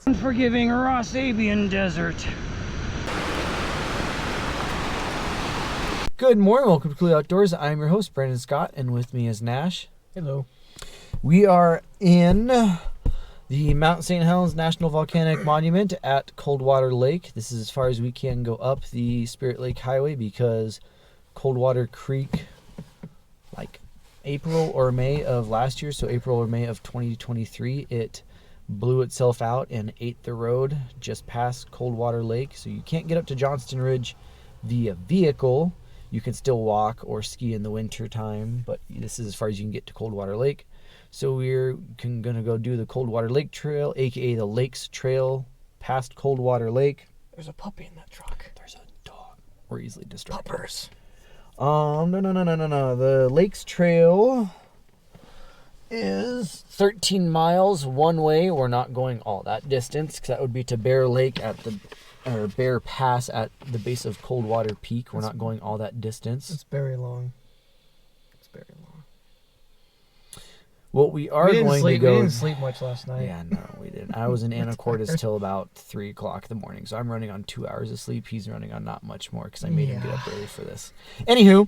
Unforgiving Ross-Abian Desert. Good morning, welcome to Cooley Outdoors. I'm your host, Brandon Scott, and with me is Nash. Hello. We are in the Mount St. Helens National Volcanic Monument at Coldwater Lake. This is as far as we can go up the Spirit Lake Highway because Coldwater Creek, like April or May of last year, so April or May of 2023, it blew itself out and ate the road just past Coldwater Lake. So you can't get up to Johnston Ridge via vehicle. You can still walk or ski in the winter time, but this is as far as you can get to Coldwater Lake. So we're going to go do the Coldwater Lake Trail, aka the Lakes Trail, past Coldwater Lake. There's a puppy in that truck. There's a dog. We're easily distracted. Puppers. No. The Lakes Trail is 13 miles one way. We're not going all that distance because that would be to Bear Lake Bear Pass at the base of Coldwater Peak. We're not going all that distance. It's very long. What we are going to go... We didn't sleep much last night. Yeah, no, we didn't. I was in Anacortes till about 3 o'clock in the morning, so I'm running on 2 hours of sleep. He's running on not much more because I made him get up early for this. Anywho,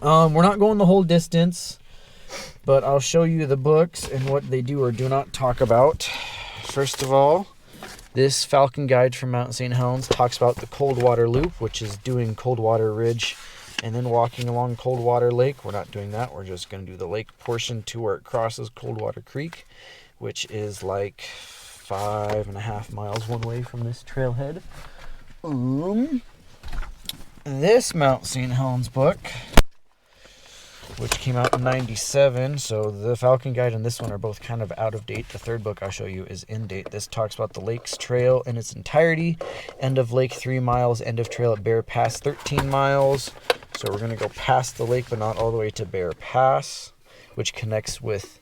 we're not going the whole distance, but I'll show you the books and what they do or do not talk about. First of all, this Falcon Guide from Mount St. Helens talks about the Coldwater Loop, which is doing Coldwater Ridge and then walking along Coldwater Lake. We're not doing that. We're just going to do the lake portion to where it crosses Coldwater Creek, which is like 5.5 miles one way from this trailhead. This Mount St. Helens book, which came out in 97, so the Falcon Guide and this one are both kind of out of date. The third book I'll show you is in date. This talks about the Lakes Trail in its entirety. End of lake 3 miles, end of trail at Bear Pass 13 miles. So we're going to go past the lake, but not all the way to Bear Pass, which connects with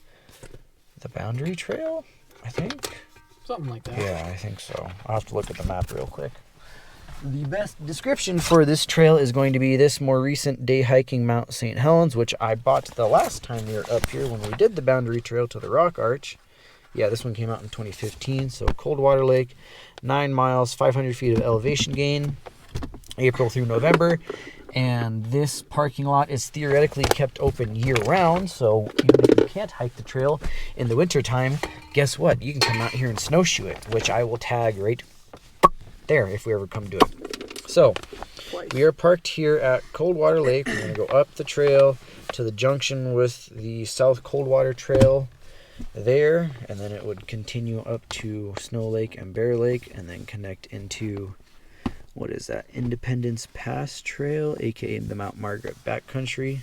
the Boundary Trail, I think. Something like that. Yeah, I think so. I'll have to look at the map real quick. The best description for this trail is going to be this more recent day hiking Mount St. Helens, which I bought the last time we were up here when we did the Boundary Trail to the Rock Arch. Yeah, this one came out in 2015. So Coldwater Lake, 9 miles, 500 feet of elevation gain, April through November. And this parking lot is theoretically kept open year-round, so even if you can't hike the trail in the wintertime, guess what? You can come out here and snowshoe it, which I will tag right there if we ever come to it. So, we are parked here at Coldwater Lake. We're going to go up the trail to the junction with the South Coldwater Trail there, and then it would continue up to Snow Lake and Bear Lake, and then connect into... what is that? Independence Pass Trail, aka the Mount Margaret Backcountry.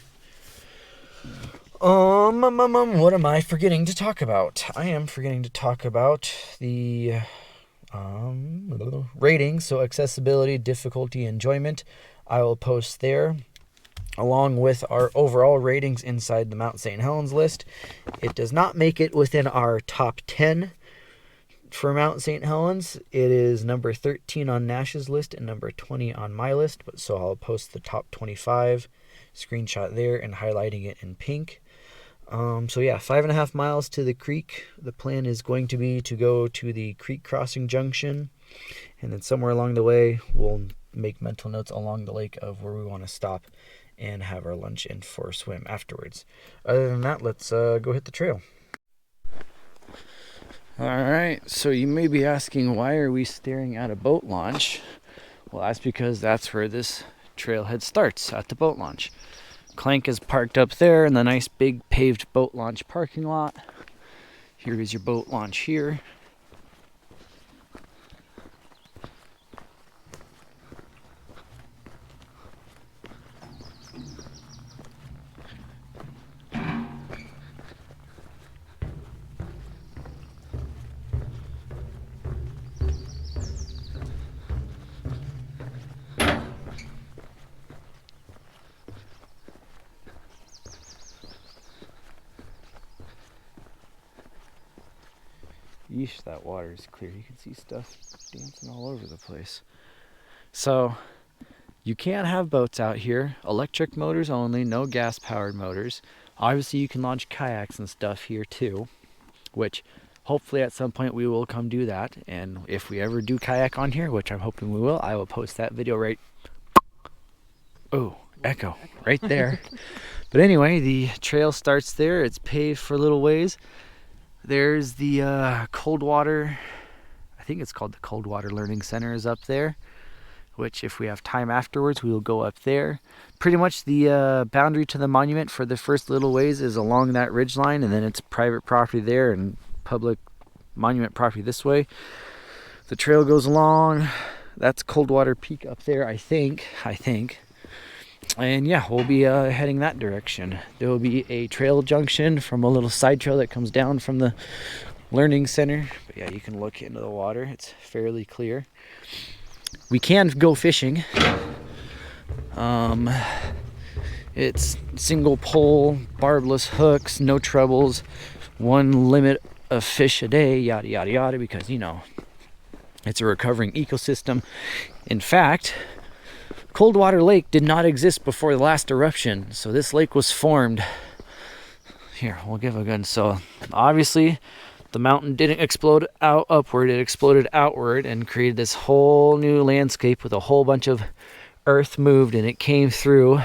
What am I forgetting to talk about? I am forgetting to talk about the ratings, so accessibility, difficulty, enjoyment. I will post there, along with our overall ratings inside the Mount St. Helens list. It does not make it within our top 10. For Mount St. Helens, it is number 13 on Nash's list and number 20 on my list. But so I'll post the top 25 screenshot there and highlighting it in pink. So yeah, 5.5 miles to the creek. The plan is going to be to go to the creek crossing junction, and then somewhere along the way, we'll make mental notes along the lake of where we want to stop and have our lunch and for a swim afterwards. Other than that, let's go hit the trail. Alright, so you may be asking, why are we staring at a boat launch? Well, that's because that's where this trailhead starts, at the boat launch. Clank is parked up there in the nice big paved boat launch parking lot. Here is your boat launch here. Yeesh, that water is clear. You can see stuff dancing all over the place. So, you can't have boats out here. Electric motors only, no gas-powered motors. Obviously, you can launch kayaks and stuff here too, which hopefully at some point we will come do that. And if we ever do kayak on here, which I'm hoping we will, I will post that video right, oh, echo, right there. But anyway, the trail starts there. It's paved for a little ways. There's the Coldwater, I think it's called the Coldwater Learning Center, is up there, which if we have time afterwards, we will go up there. Pretty much the boundary to the monument for the first little ways is along that ridge line, and then it's private property there and public monument property this way. The trail goes along. That's Coldwater Peak up there, I think. And yeah, we'll be heading that direction. There will be a trail junction from a little side trail that comes down from the learning center. But yeah, you can look into the water. It's fairly clear. We can go fishing. It's single pole, barbless hooks, no troubles, one limit of fish a day, yada yada yada, because you know it's a recovering ecosystem. In fact, Coldwater Lake did not exist before the last eruption, so this lake was formed. Here, we'll give a gun. So obviously the mountain didn't explode out upward, it exploded outward and created this whole new landscape with a whole bunch of earth moved, and it came through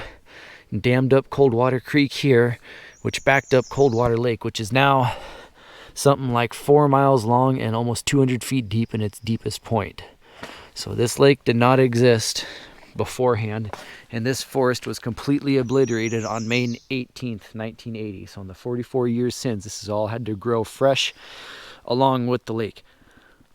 and dammed up Coldwater Creek here, which backed up Coldwater Lake, which is now something like 4 miles long and almost 200 feet deep in its deepest point. So this lake did not exist beforehand, and this forest was completely obliterated on May 18th, 1980. So in the 44 years since, this has all had to grow fresh along with the lake.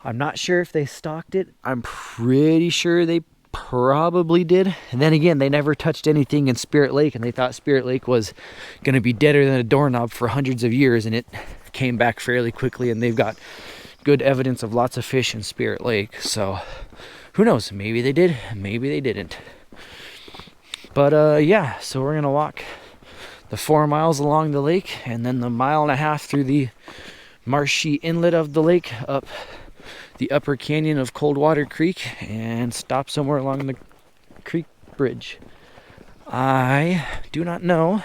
I'm not sure if they stocked it. I'm pretty sure they probably did. And then again, they never touched anything in Spirit Lake, and they thought Spirit Lake was going to be deader than a doorknob for hundreds of years, and it came back fairly quickly, and they've got good evidence of lots of fish in Spirit Lake. So who knows? Maybe they did, maybe they didn't. But yeah, so we're gonna walk the 4 miles along the lake, and then the 1.5 miles through the marshy inlet of the lake up the upper canyon of Coldwater Creek and stop somewhere along the creek bridge. I do not know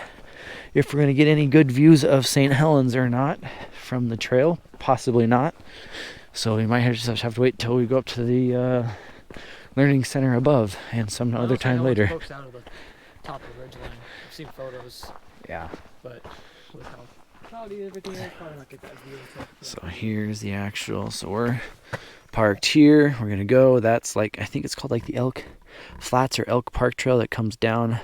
if we're gonna get any good views of St. Helens or not from the trail. Possibly not. So we might just have to wait till we go up to the learning center above, and some other time later. It pokes out of the top of the ridge line. I've seen photos. Yeah. But with how cloudy everything is, probably not get that view. So here's the actual. So we're parked here. We're gonna go. That's like, I think it's called like the Elk Flats or Elk Park Trail that comes down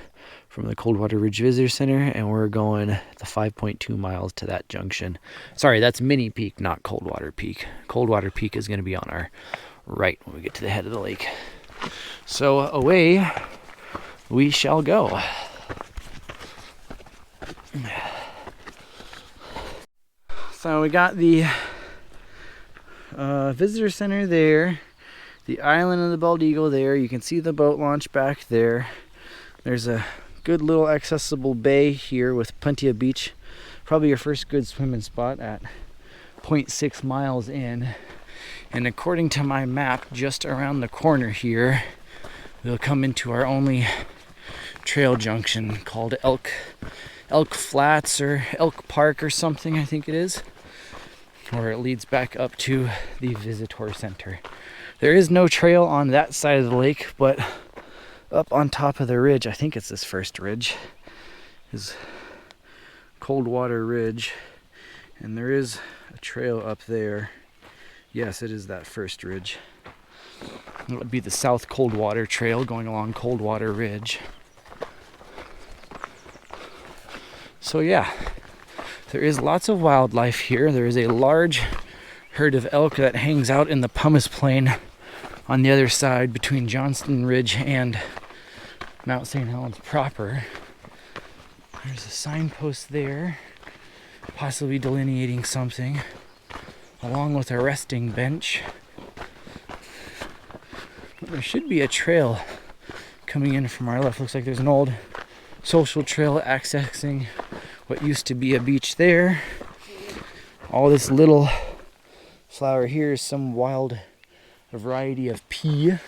from the Coldwater Ridge Visitor Center, and we're going the 5.2 miles to that junction. Sorry, that's Minnie Peak, not Coldwater Peak. Coldwater Peak is going to be on our right when we get to the head of the lake. So away we shall go. So we got the visitor center there, the island of the Bald Eagle there. You can see the boat launch back there. There's a good little accessible bay here with plenty of beach. Probably your first good swimming spot at 0.6 miles in. And according to my map, just around the corner here, we'll come into our only trail junction called Elk Flats or Elk Park or something, I think it is, where it leads back up to the visitor center. There is no trail on that side of the lake, but up on top of the ridge, I think it's this first ridge, is Coldwater Ridge, and there is a trail up there. Yes, it is that first ridge. It would be the South Coldwater Trail going along Coldwater Ridge. So yeah, there is lots of wildlife here. There is a large herd of elk that hangs out in the pumice plain on the other side between Johnston Ridge and Mount St. Helens proper. There's a signpost there, possibly delineating something, along with a resting bench. But there should be a trail coming in from our left. Looks like there's an old social trail accessing what used to be a beach there. All this little flower here is some wild variety of pea.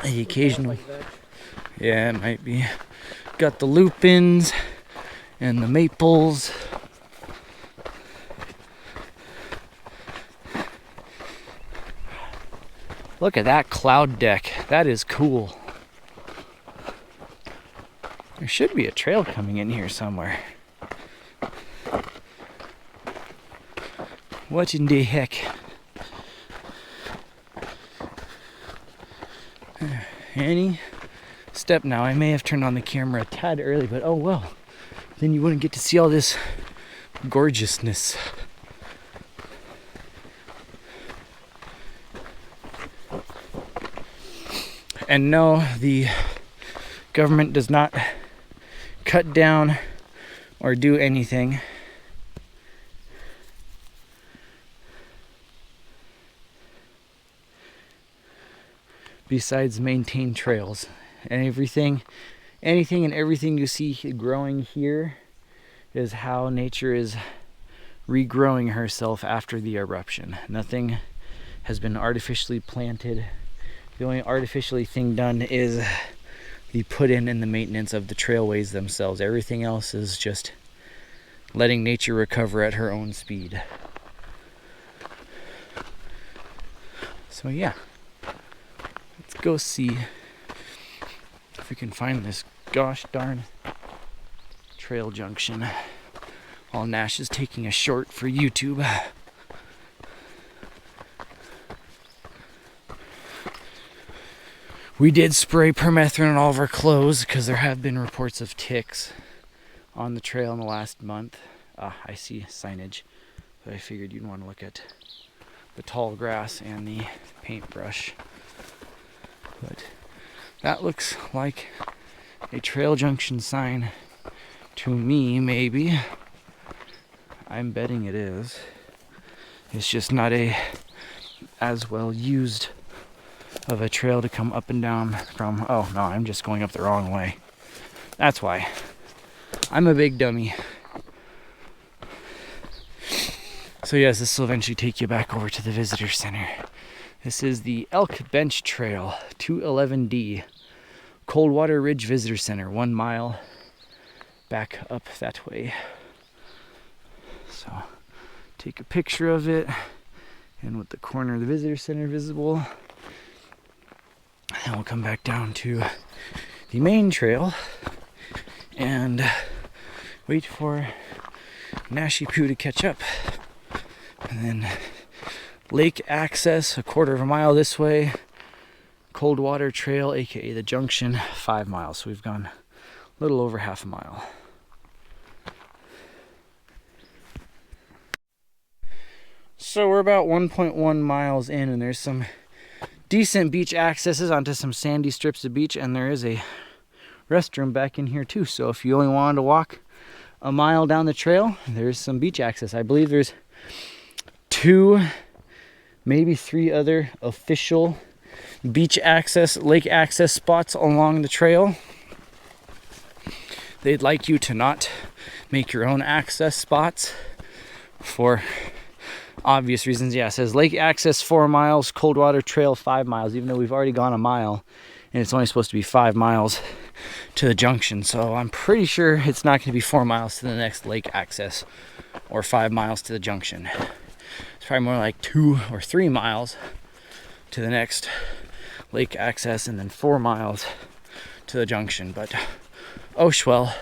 The occasional, yeah, it might be. Got the lupins and the maples. Look at that cloud deck. That is cool. There should be a trail coming in here somewhere. What in the heck? Any step now. I may have turned on the camera a tad early, but oh well. Then you wouldn't get to see all this gorgeousness. And no, the government does not cut down or do anything besides maintain trails. And anything and everything you see growing here is how nature is regrowing herself after the eruption. Nothing has been artificially planted. The only artificially thing done is the put in and the maintenance of the trailways themselves. Everything else is just letting nature recover at her own speed. So yeah, let's go see if we can find this gosh darn trail junction while Nash is taking a short for YouTube. We did spray permethrin on all of our clothes because there have been reports of ticks on the trail in the last month. I see signage, but I figured you'd want to look at the tall grass and the paintbrush. But that looks like a trail junction sign to me, maybe. I'm betting it is. It's just not a as well used of a trail to come up and down from. Oh no, I'm just going up the wrong way. That's why. I'm a big dummy. So yes, this will eventually take you back over to the visitor center. This is the Elk Bench Trail, 211D, Coldwater Ridge Visitor Center, 1 mile back up that way. So take a picture of it, and with the corner of the visitor center visible, and we'll come back down to the main trail and wait for Nashy Poo to catch up. And then lake access, 1/4 mile this way. Coldwater Trail, aka the junction, 5 miles. So we've gone a little over 1/2 mile. So we're about 1.1 miles in, and there's some decent beach accesses onto some sandy strips of beach, and there is a restroom back in here too. So if you only wanted to walk a mile down the trail, there's some beach access. I believe there's 2, maybe 3 other official beach access, lake access spots along the trail. They'd like you to not make your own access spots for obvious reasons. Yeah, it says lake access 4 miles, Coldwater Trail 5 miles, even though we've already gone a mile and it's only supposed to be 5 miles to the junction. So I'm pretty sure it's not going to be 4 miles to the next lake access or 5 miles to the junction. It's probably more like 2 or 3 miles to the next lake access and then 4 miles to the junction. But oh well.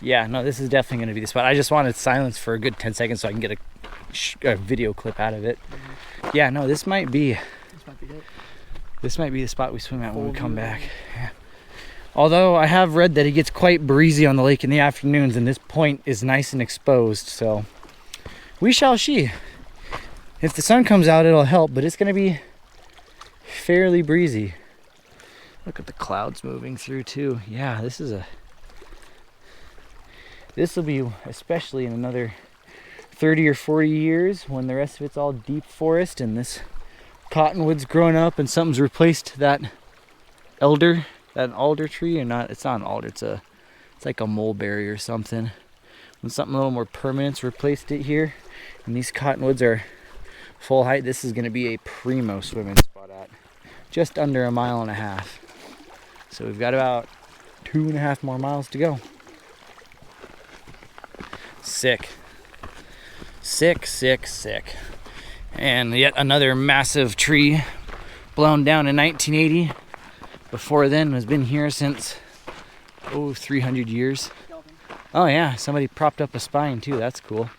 Yeah, no, this is definitely going to be the spot. I just wanted silence for a good 10 seconds so I can get a video clip out of it. Yeah, no, this might be it. This might be the spot we swim at when we come back. Yeah. Although I have read that it gets quite breezy on the lake in the afternoons, and this point is nice and exposed, so we shall see. If the sun comes out, it'll help, but it's going to be fairly breezy. Look at the clouds moving through too. Yeah, this will be, especially in another 30 or 40 years, when the rest of it's all deep forest and this cottonwood's grown up and something's replaced that alder tree. Or not, it's not an alder, it's like a mulberry or something. When something a little more permanent's replaced it here, and these cottonwoods are full height. This is going to be a primo swimming spot at just under 1.5 miles. So we've got about 2.5 more miles to go. Sick. Sick, sick, sick. And yet another massive tree blown down in 1980. Before then, has been here since, 300 years. Oh yeah, somebody propped up a spine too. That's cool.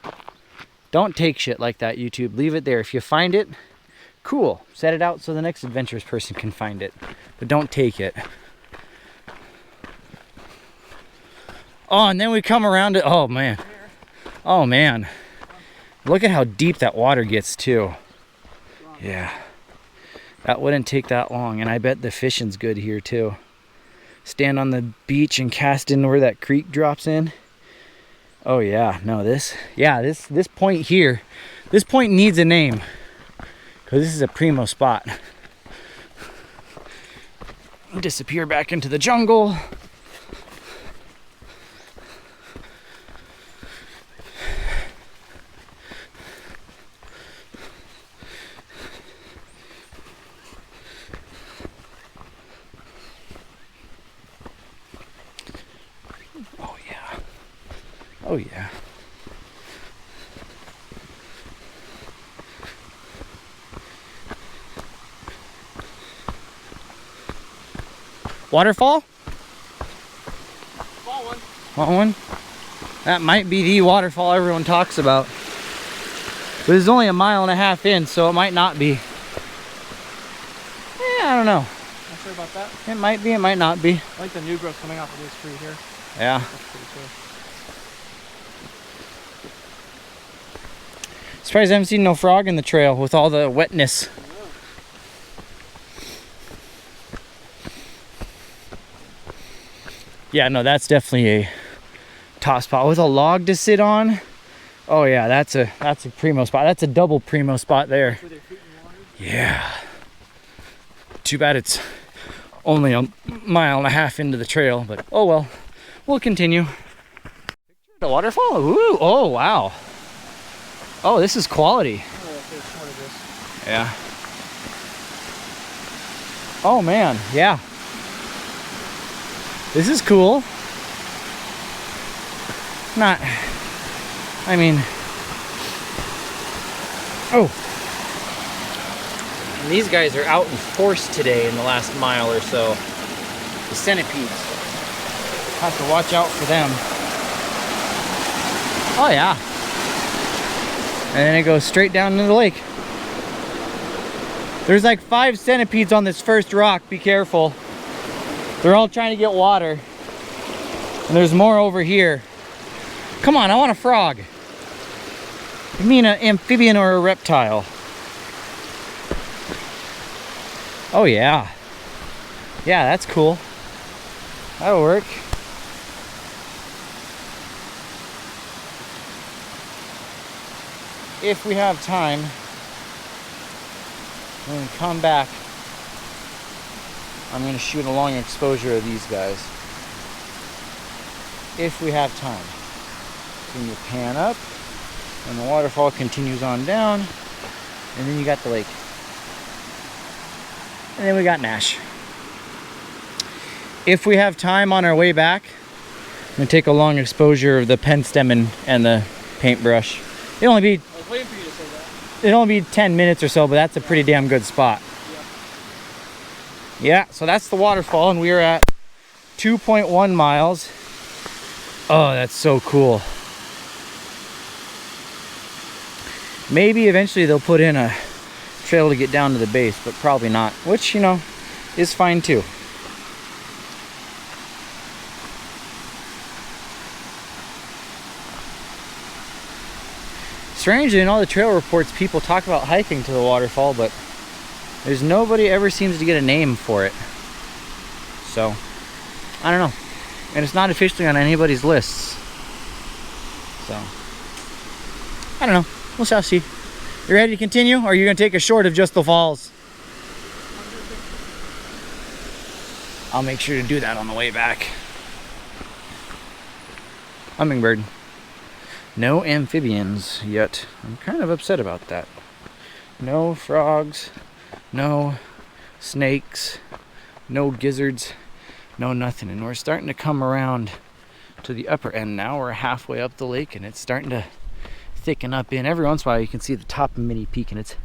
Don't take shit like that, YouTube. Leave it there. If you find it, cool. Set it out so the next adventurous person can find it. But don't take it. Oh, and then we come around to, oh man. Oh man. Look at how deep that water gets too. Yeah. That wouldn't take that long, and I bet the fishing's good here too. Stand on the beach and cast in where that creek drops in. Oh yeah, no, this point here, this point needs a name, because this is a primo spot. Disappear back into the jungle. Oh yeah. Waterfall? Small one. Small one? That might be the waterfall everyone talks about. But it's only 1.5 miles in, so it might not be. I don't know. Not sure about that. It might be, it might not be. I like the new growth coming off of this tree here. Yeah. That's pretty cool. Surprised I haven't seen no frog in the trail with all the wetness. Yeah, no, that's definitely a top spot with a log to sit on. Oh yeah, that's a primo spot. That's a double primo spot there. Yeah. Too bad it's only 1.5 miles into the trail, but oh well. We'll continue. The waterfall? Ooh, oh wow. Oh, this is quality. Yeah. Oh man, yeah. This is cool. Not, I mean, oh. And these guys are out in force today in the last mile or so. The centipedes. Have to watch out for them. Oh yeah. And then it goes straight down into the lake. There's like 5 centipedes on this first rock. Be careful. They're all trying to get water. And there's more over here. Come on, I want a frog. You mean an amphibian or a reptile? Oh yeah. Yeah, that's cool. That'll work. If we have time, when we come back, I'm going to shoot a long exposure of these guys. If we have time. Then you pan up, and the waterfall continues on down, and then you got the lake. And then we got Nash. If we have time on our way back, I'm going to take a long exposure of the pen stem and the paintbrush. It'll only be, I was waiting for you to say that. it'll only be 10 minutes or so, but that's a pretty damn good spot. Yeah, so that's the waterfall, and we are at 2.1 miles. Oh, that's so cool. Maybe eventually they'll put in a trail to get down to the base, but probably not, which, you know, is fine too. Strangely, in all the trail reports, people talk about hiking to the waterfall, but there's nobody ever seems to get a name for it. So, I don't know. And it's not officially on anybody's lists. So, I don't know. We'll shall see. You ready to continue, or are you going to take a short of just the falls? I'll make sure to do that on the way back. Hummingbird. No amphibians yet. I'm kind of upset about that. No frogs, no snakes, no gizzards, no nothing. And we're starting to come around to the upper end now. We're halfway up the lake and it's starting to thicken up in. Every once in a while you can see the top of Minnie Peak and it's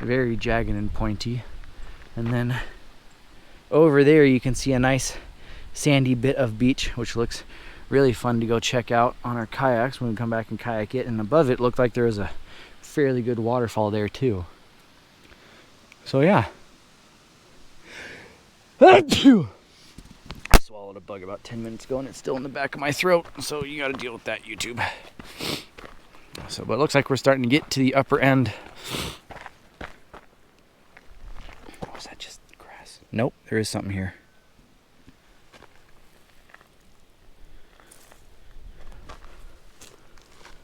very jagged and pointy. And then over there you can see a nice sandy bit of beach, which looks really fun to go check out on our kayaks when we come back and kayak it. And above it looked like there was a fairly good waterfall there too. So yeah. I swallowed a bug about 10 minutes ago and it's still in the back of my throat, so you gotta deal with that, YouTube. So, but it looks like we're starting to get to the upper end. Oh, is that just grass? Nope, there is something here.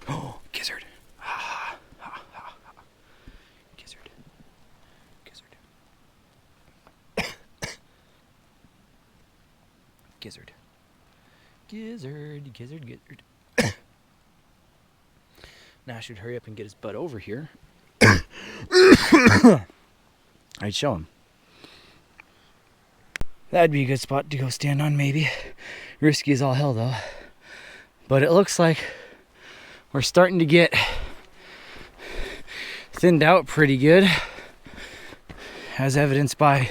Oh, gizzard. Gizzard. Gizzard. Gizzard. Gizzard, gizzard, gizzard. Now I should hurry up and get his butt over here. I'd show him. That'd be a good spot to go stand on, maybe. Risky as all hell, though. But it looks like we're starting to get thinned out pretty good, as evidenced by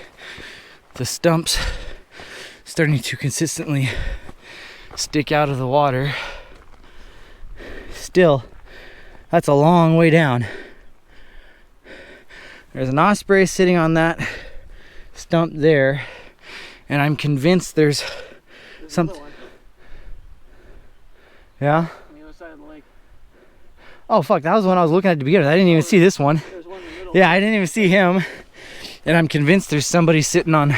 the stumps starting to consistently stick out of the water. Still, that's a long way down. There's an osprey sitting on that stump there, and I'm convinced there's something. Yeah? On the other side of the lake. Oh fuck, that was the one I was looking at to begin with. I didn't even see this one. There's one in the middle. Yeah, I didn't even see him. And I'm convinced there's somebody sitting on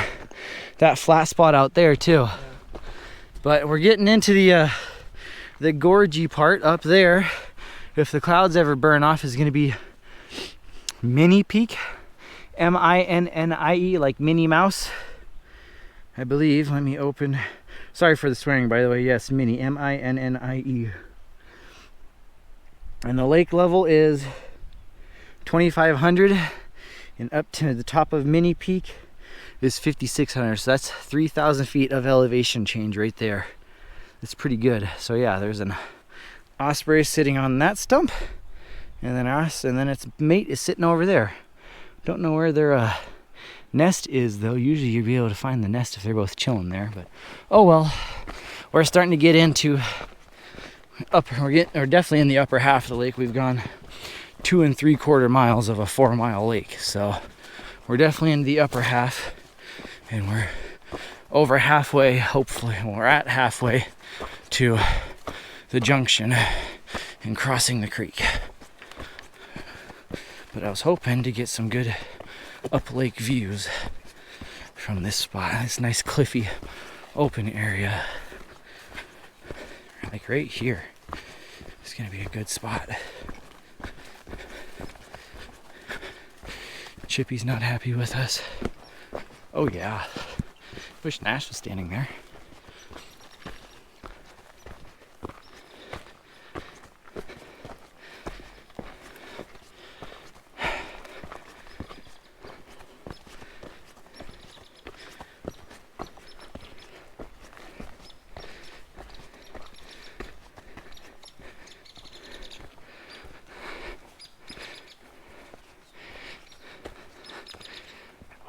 that flat spot out there too. Yeah. But we're getting into the gorgy part up there. If the clouds ever burn off, is going to be Minnie Peak. M-I-N-N-I-E, like Minnie Mouse, I believe. Let me open. Sorry for the swearing, by the way. Yes, Minnie, M-I-N-N-I-E. And the lake level is 2,500, and up to the top of Minnie Peak is 5,600. So that's 3,000 feet of elevation change right there. That's pretty good. So yeah, there's an osprey sitting on that stump, and then us, and then its mate is sitting over there. Don't know where their nest is though. Usually you'd be able to find the nest if they're both chilling there, but oh well. We're starting to get into we're definitely in the upper half of the lake. We've gone 2 3/4 miles of a 4-mile lake, so we're definitely in the upper half, and we're over halfway. Hopefully we're at halfway to the junction and crossing the creek. But I was hoping to get some good up lake views from this spot, this nice cliffy open area. Like right here. It's gonna be a good spot. Chippy's not happy with us. Oh yeah. Wish Nash was standing there.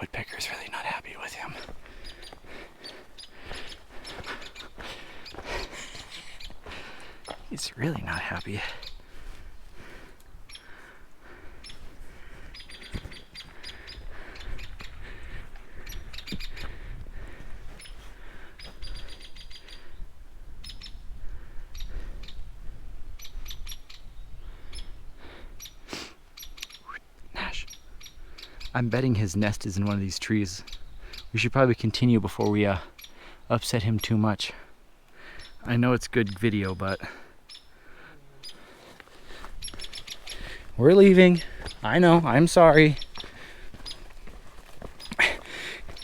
Woodpecker's really not happy with him. He's really not happy. Nash. I'm betting his nest is in one of these trees. We should probably continue before we upset him too much. I know it's good video, but we're leaving. I know, I'm sorry.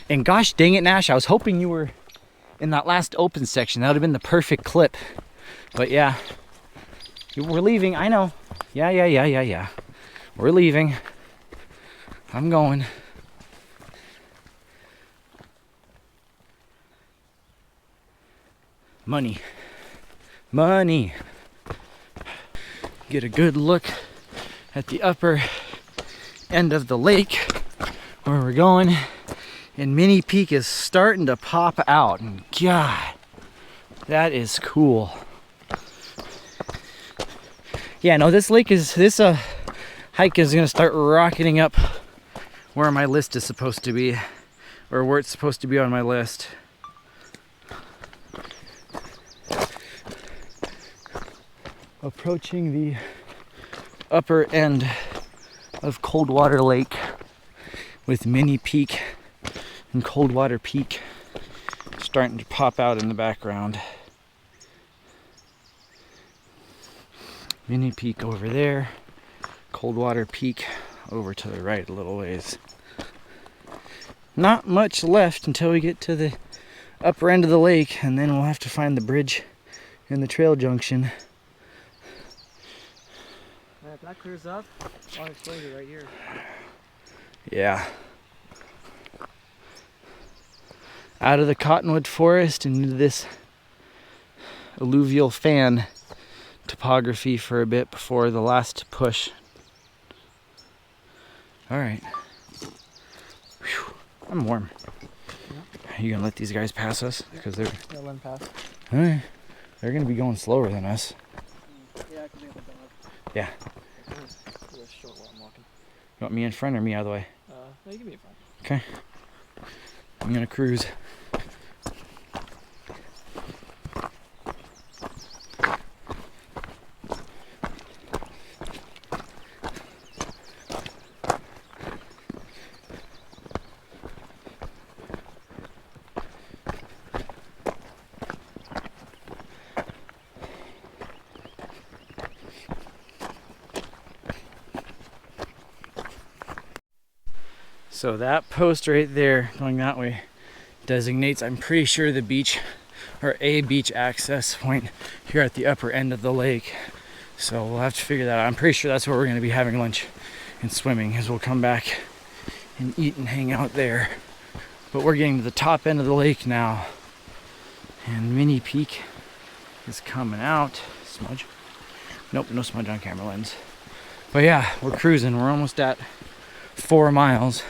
And gosh dang it, Nash, I was hoping you were in that last open section. That would have been the perfect clip. But yeah, we're leaving, I know. Yeah. We're leaving. I'm going. Money. Money. Get a good look at the upper end of the lake where we're going. And Minnie Peak is starting to pop out. And God, that is cool. Yeah, no, this hike is gonna start rocketing up where my list is supposed to be, or where it's supposed to be on my list. Approaching the upper end of Coldwater Lake with Minnie Peak and Coldwater Peak starting to pop out in the background. Minnie Peak over there, Coldwater Peak over to the right a little ways. Not much left until we get to the upper end of the lake, and then we'll have to find the bridge and the trail junction. If that clears up, I'll explain it right here. Yeah. Out of the cottonwood forest and into this alluvial fan topography for a bit before the last push. All right. Whew. I'm warm. Yeah. Are you gonna let these guys pass us? Because they're. Yeah, let them pass. They're gonna be going slower than us. Yeah, I can make a dog. Yeah. You're short while I'm walking. You want me in front or me out of the way? No, you can be in front. Okay. I'm gonna cruise. So that post right there going that way designates, I'm pretty sure, the beach or a beach access point here at the upper end of the lake. So we'll have to figure that out. I'm pretty sure that's where we're going to be having lunch and swimming, as we'll come back and eat and hang out there. But we're getting to the top end of the lake now, and Minnie Peak is coming out. Smudge? Nope, no smudge on camera lens. But yeah, we're cruising. We're almost at 4 miles.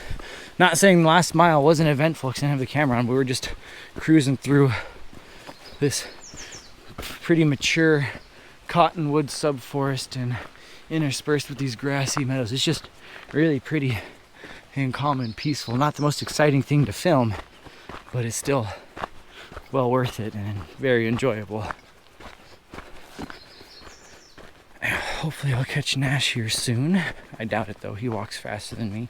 Not saying the last mile wasn't eventful because I didn't have the camera on. We were just cruising through this pretty mature cottonwood subforest and interspersed with these grassy meadows. It's just really pretty and calm and peaceful. Not the most exciting thing to film, but it's still well worth it and very enjoyable. Hopefully I'll catch Nash here soon. I doubt it though. He walks faster than me.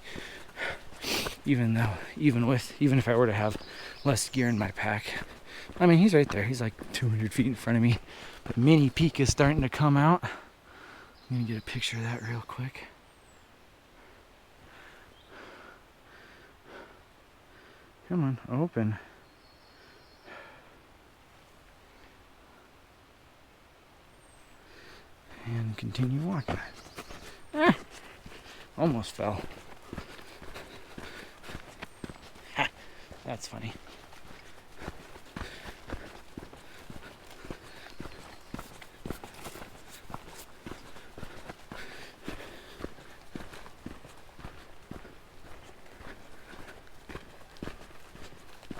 Even if I were to have less gear in my pack. I mean, he's right there. He's like 200 feet in front of me. But Minnie Peak is starting to come out. I'm gonna get a picture of that real quick. Come on, open. And continue walking. Ah, almost fell. Ha, that's funny.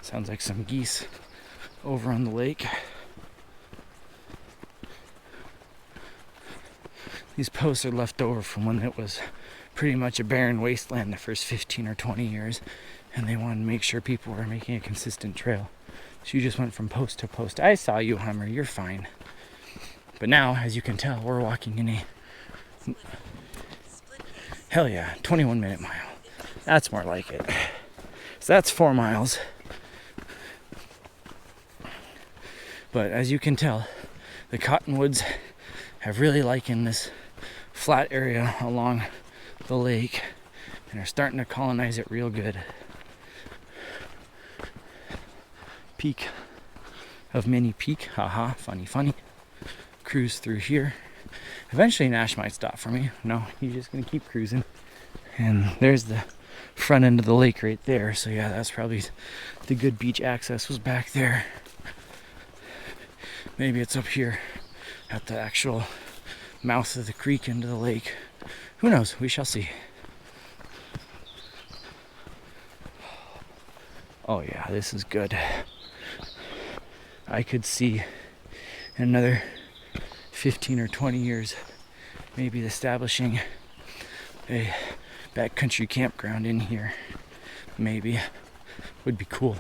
Sounds like some geese over on the lake. These posts are left over from when it was pretty much a barren wasteland the first 15 or 20 years, and they wanted to make sure people were making a consistent trail. So you just went from post to post. I saw you, Hummer, you're fine. But now, as you can tell, we're walking in a... Hell yeah, 21-minute mile. That's more like it. So that's 4 miles. But as you can tell, the cottonwoods have really likened this flat area along the lake and are starting to colonize it real good. Peak of Minnie Peak, haha, funny, funny. Cruise through here. Eventually Nash might stop for me. No, he's just gonna keep cruising. And there's the front end of the lake right there. So yeah, that's probably the good beach access was back there. Maybe it's up here at the actual mouth of the creek into the lake. Who knows? We shall see. Oh yeah, this is good. I could see in another 15 or 20 years maybe establishing a backcountry campground in here. Maybe. Would be cool.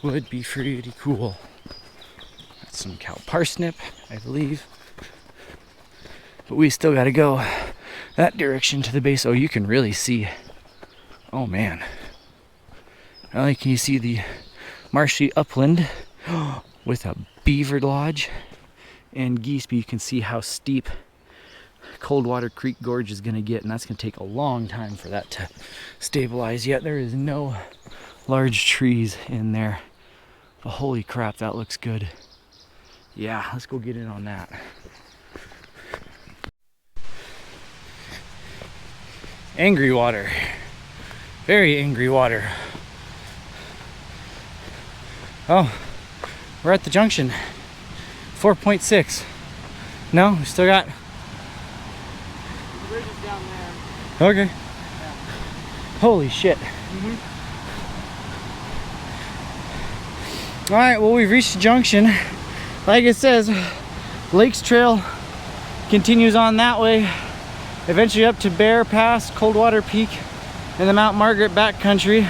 Would be pretty cool. That's some cow parsnip, I believe. But we still gotta go that direction to the base. Oh, you can really see. Oh man. Not only can you see the marshy upland with a beaver lodge and geese, but you can see how steep Coldwater Creek Gorge is going to get, and that's going to take a long time for that to stabilize. Yet there is no large trees in there, but holy crap, that looks good. Yeah, let's go get in on that. Angry water, very angry water. Oh, we're at the junction. 4.6. No, we still got. The bridge is down there. Okay. Yeah. Holy shit. All right, well, we've reached the junction. Like it says, Lakes Trail continues on that way, eventually up to Bear Pass, Coldwater Peak, and the Mount Margaret backcountry.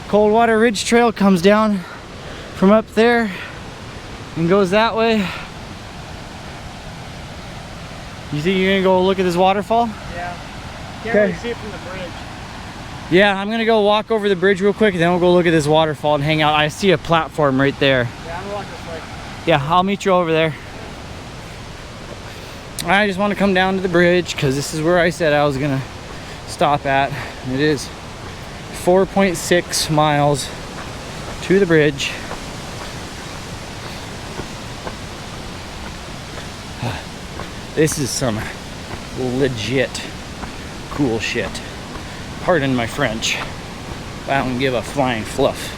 Coldwater Ridge Trail comes down from up there and goes that way. You think you're gonna go look at this waterfall? Yeah. Can't Okay. really see it from the bridge. Yeah, I'm gonna go walk over the bridge real quick, and then we'll go look at this waterfall and hang out. I see a platform right there. Yeah, I'm gonna walk this way. Yeah, I'll meet you over there. I just want to come down to the bridge because this is where I said I was gonna stop at. It is 4.6 miles to the bridge. This is some legit cool shit. Pardon my French. I don't give a flying fluff.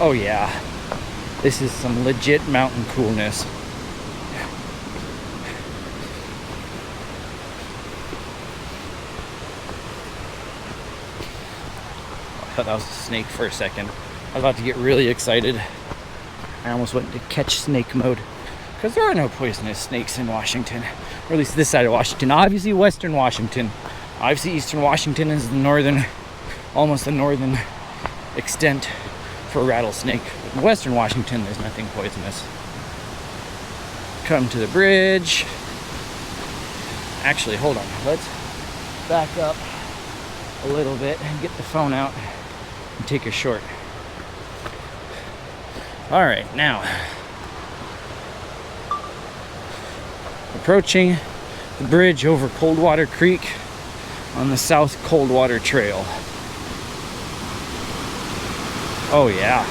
Oh yeah. This is some legit mountain coolness. I thought that was a snake for a second. I was about to get really excited. I almost went into catch snake mode. Because there are no poisonous snakes in Washington. Or at least this side of Washington. Obviously Western Washington. Obviously Eastern Washington is the northern, almost the northern extent for a rattlesnake. In Western Washington, there's nothing poisonous. Come to the bridge. Actually, hold on. Let's back up a little bit and get the phone out and take a short. All right, now approaching the bridge over Coldwater Creek on the South Coldwater Trail. Oh yeah.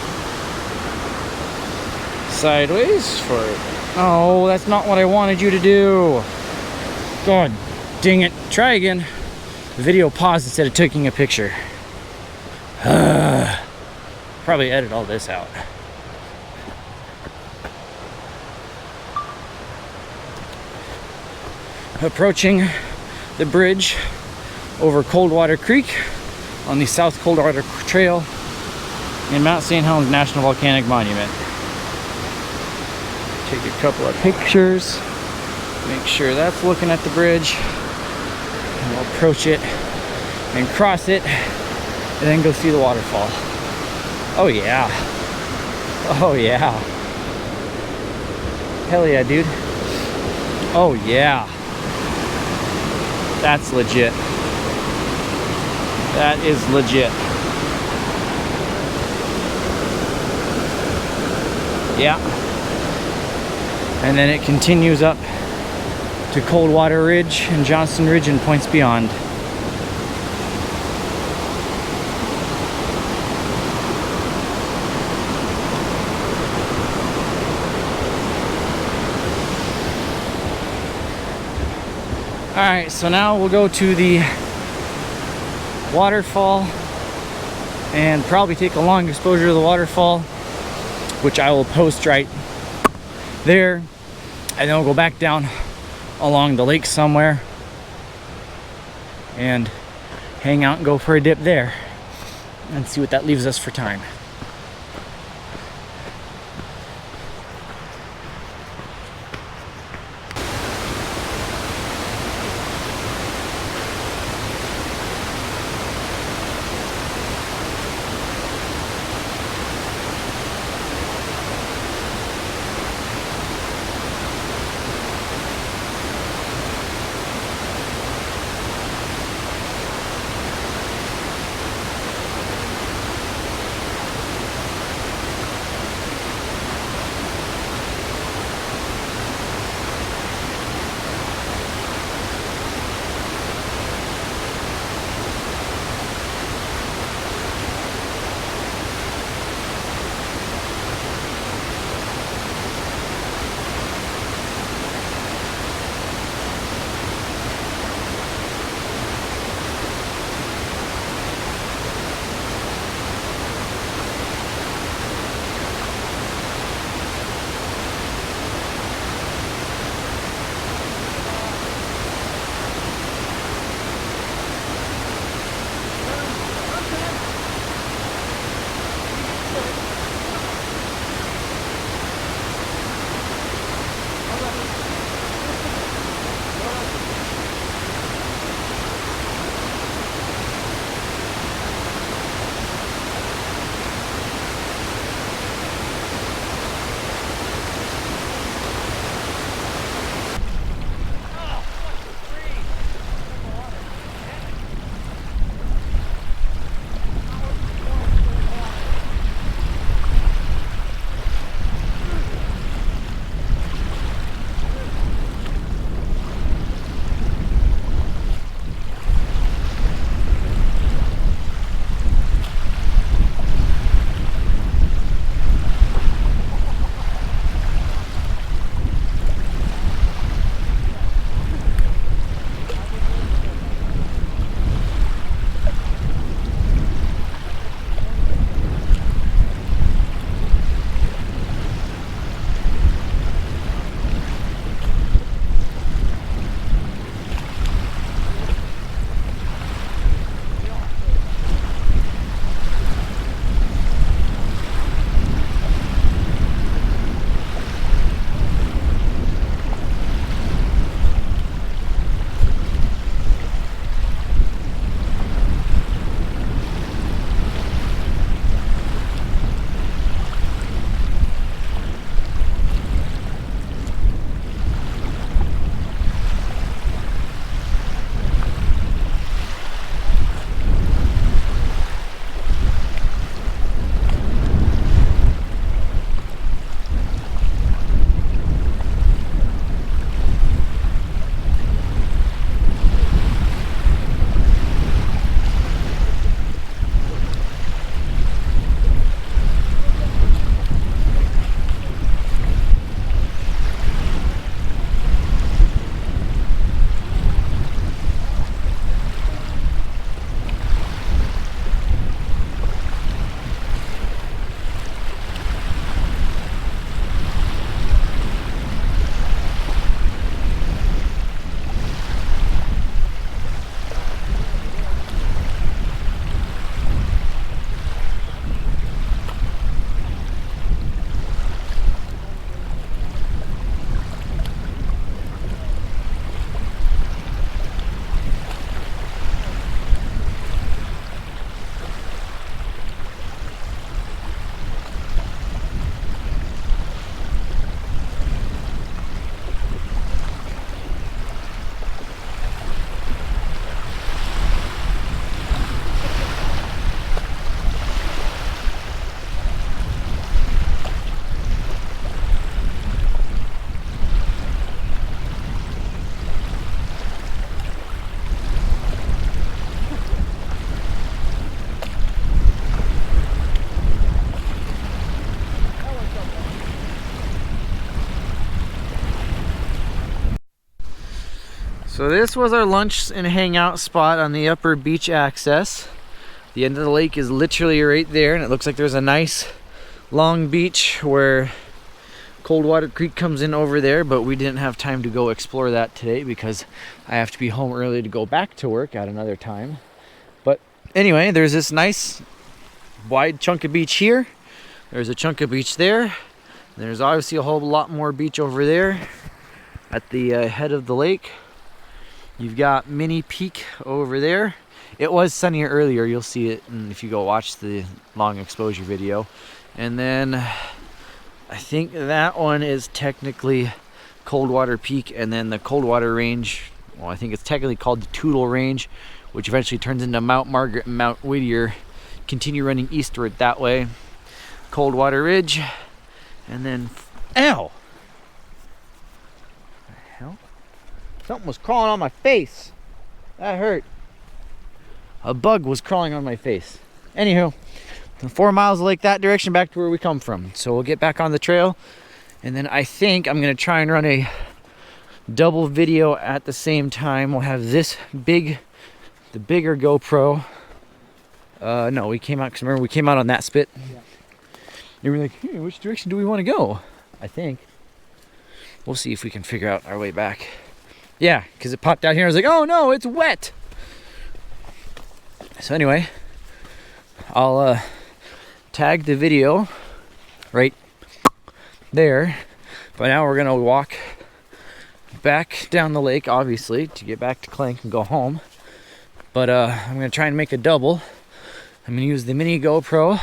Sideways for... Oh, that's not what I wanted you to do. God dang it. Try again. The video paused instead of taking a picture. Probably edit all this out. Approaching the bridge over Coldwater Creek on the South Coldwater Trail in Mount St. Helens National Volcanic Monument. Take a couple of pictures, make sure that's looking at the bridge, and we'll approach it and cross it and then go see the waterfall. Oh yeah. Oh yeah. Hell yeah, dude. Oh yeah. That's legit. That is legit. Yeah. And then it continues up to Coldwater Ridge and Johnston Ridge and points beyond. Alright, so now we'll go to the waterfall and probably take a long exposure to the waterfall, which I will post right there, and then we'll go back down along the lake somewhere and hang out and go for a dip there and see what that leaves us for time. So this was our lunch and hangout spot on the upper beach access. The end of the lake is literally right there, and it looks like there's a nice long beach where Coldwater Creek comes in over there, but we didn't have time to go explore that today because I have to be home early to go back to work at another time. But anyway, there's this nice wide chunk of beach here. There's a chunk of beach there. There's obviously a whole lot more beach over there at the head of the lake. You've got Minnie Peak over there. It was sunnier earlier, you'll see it if you go watch the long exposure video. And then I think that one is technically Coldwater Peak, and then the Coldwater Range, well, I think it's technically called the Tootle Range, which eventually turns into Mount Margaret and Mount Whittier. Continue running eastward that way. Coldwater Ridge, and then, ow! What the hell? Something was crawling on my face. That hurt. A bug was crawling on my face. Anywho, 4 miles of lake that direction back to where we come from. So we'll get back on the trail, and then I think I'm gonna try and run a double video at the same time. We'll have this big, the bigger GoPro. No, we came out, because remember we came out on that spit? Yeah. And we're like, hey, which direction do we want to go? I think. We'll see if we can figure out our way back. Yeah, because it popped out here. I was like, oh no, it's wet. So anyway, I'll tag the video right there. But now we're going to walk back down the lake, obviously, to get back to Clank and go home. But I'm going to try and make a double. I'm going to use the mini GoPro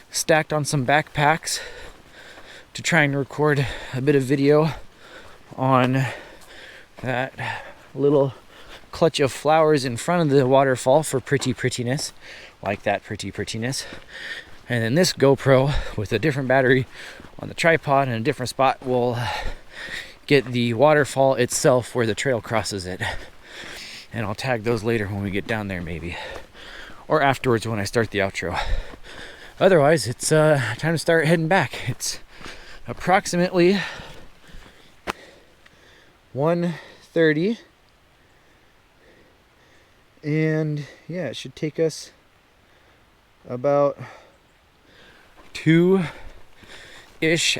stacked on some backpacks to try and record a bit of video on that little clutch of flowers in front of the waterfall for prettiness, like that prettiness. And then this GoPro with a different battery on the tripod and a different spot will get the waterfall itself where the trail crosses it. And I'll tag those later when we get down there, maybe, or afterwards when I start the outro. Otherwise, it's time to start heading back. It's approximately 1:30, and yeah, it should take us about 2-ish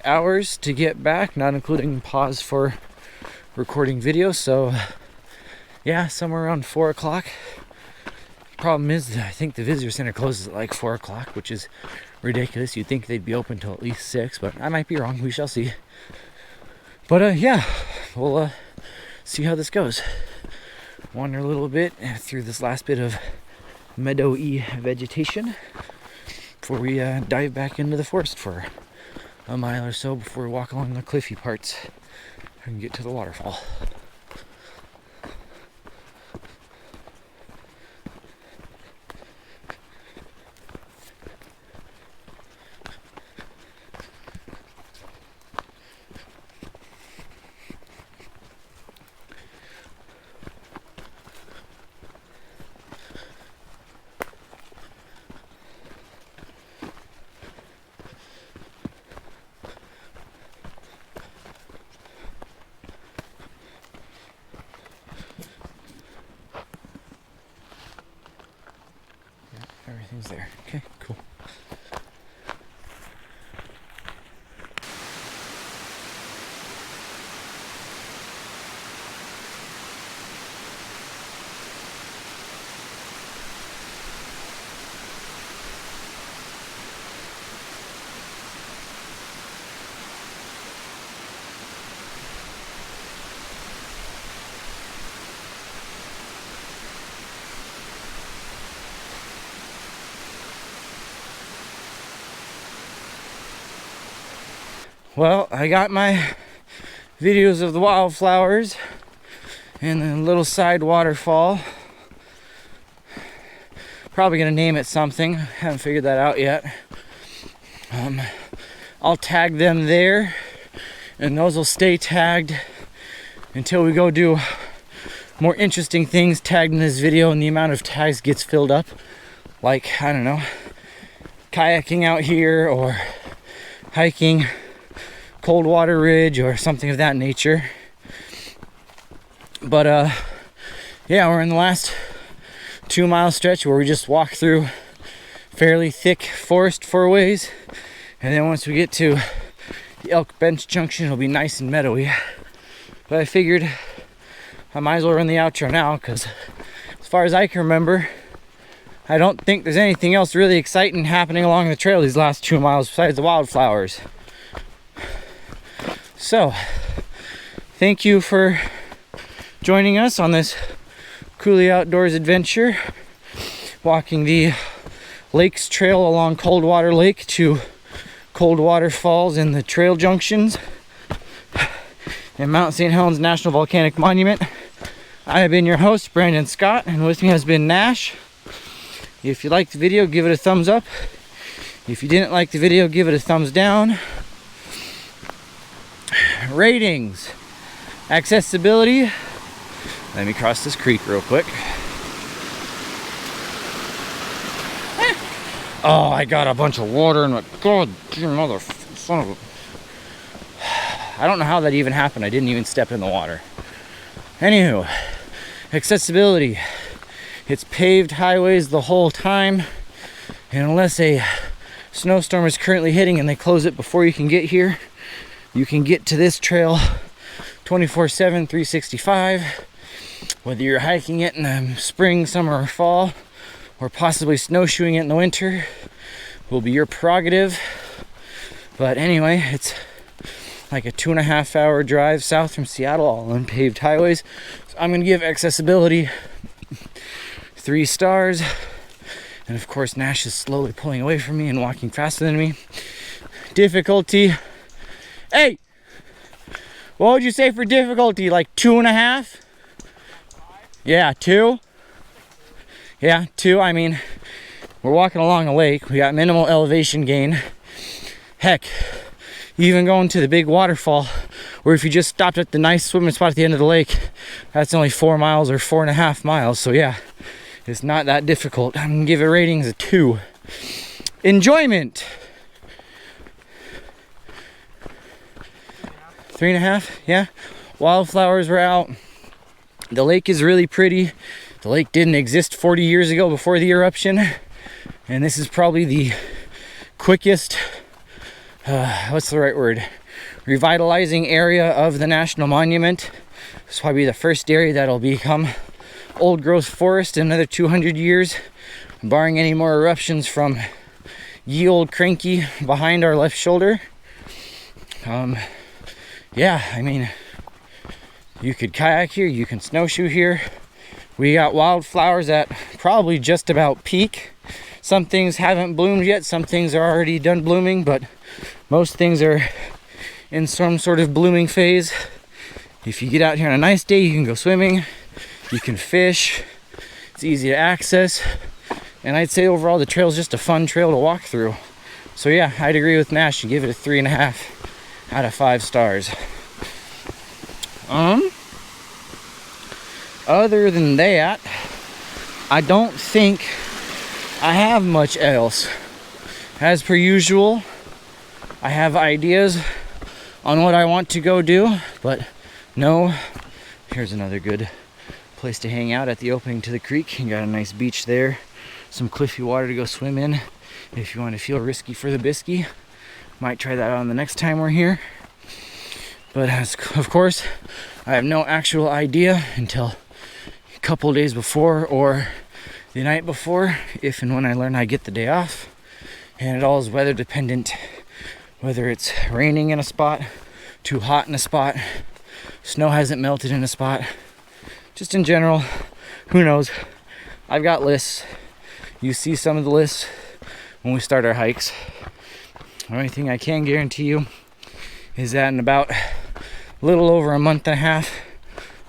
hours to get back, not including pause for recording video. So yeah, somewhere around 4 o'clock. Problem is, I think the visitor center closes at like 4 o'clock, which is ridiculous. You'd think they'd be open till at least 6, but I might be wrong. We shall see. But yeah, we'll see how this goes. Wander a little bit through this last bit of meadowy vegetation before we dive back into the forest for a mile or so before we walk along the cliffy parts and get to the waterfall. Everything's there. Okay, cool. Well, I got my videos of the wildflowers and the little side waterfall. Probably gonna name it something. Haven't figured that out yet. I'll tag them there, and those will stay tagged until we go do more interesting things tagged in this video, and the amount of tags gets filled up. Like, I don't know, kayaking out here or hiking Coldwater Ridge or something of that nature. But yeah, we're in the last 2 mile stretch where we just walk through fairly thick forest for a ways, and then once we get to the Elk Bench Junction, it'll be nice and meadowy. But I figured I might as well run the outro now, because as far as I can remember, I don't think there's anything else really exciting happening along the trail these last 2 miles besides the wildflowers. So thank you for joining us on this Cooley Outdoors adventure, walking the Lakes Trail along Coldwater Lake to Coldwater Falls and the trail junctions and Mount St. Helens National Volcanic Monument. I have been your host, Brandon Scott, and with me has been Nash. If you liked the video, give it a thumbs up. If you didn't like the video, give it a thumbs down. Ratings, accessibility. Let me cross this creek real quick. Oh, I got a bunch of water in my god mother son of a. I don't know how that even happened. I didn't even step in the water. Anywho, accessibility. It's paved highways the whole time, and unless a snowstorm is currently hitting and they close it before you can get here, you can get to this trail 24/7, 365. Whether you're hiking it in the spring, summer, or fall, or possibly snowshoeing it in the winter, will be your prerogative. But anyway, it's like a 2.5 hour drive south from Seattle, all unpaved highways. So I'm gonna give accessibility 3 stars. And of course, Nash is slowly pulling away from me and walking faster than me. Difficulty. Hey! What would you say for difficulty? Like 2.5? Yeah, 2? Yeah, 2. I mean, we're walking along a lake. We got minimal elevation gain. Heck, even going to the big waterfall, where if you just stopped at the nice swimming spot at the end of the lake, that's only 4 miles or 4.5 miles. So yeah, it's not that difficult. I'm gonna give it ratings a 2. Enjoyment. 3.5, yeah. Wildflowers were out. The lake is really pretty. The lake didn't exist 40 years ago before the eruption. And this is probably the quickest, what's the right word? Revitalizing area of the National Monument. This will probably be the first area that'll become old growth forest in another 200 years, barring any more eruptions from ye old cranky behind our left shoulder. Yeah, I mean, you could kayak here, you can snowshoe here. We got wildflowers at probably just about peak. Some things haven't bloomed yet, some things are already done blooming, but most things are in some sort of blooming phase. If you get out here on a nice day, you can go swimming, you can fish, it's easy to access, and I'd say overall the trail's just a fun trail to walk through. So yeah, I'd agree with Nash and give it a 3.5 out of 5 stars. Other than that, I don't think I have much else. As per usual, I have ideas on what I want to go do, but no. Here's another good place to hang out at the opening to the creek. You got a nice beach there, some cliffy water to go swim in if you want to feel risky for the bisky. Might try that on the next time we're here. But of course, I have no actual idea until a couple days before or the night before, if and when I learn I get the day off. And it all is weather dependent, whether it's raining in a spot, too hot in a spot, snow hasn't melted in a spot. Just in general, who knows? I've got lists. You see some of the lists when we start our hikes. The only thing I can guarantee you is that in about a little over a month and a half,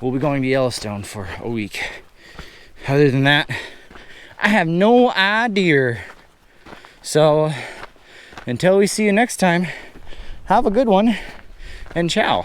we'll be going to Yellowstone for a week. Other than that, I have no idea. So, until we see you next time, have a good one, and ciao.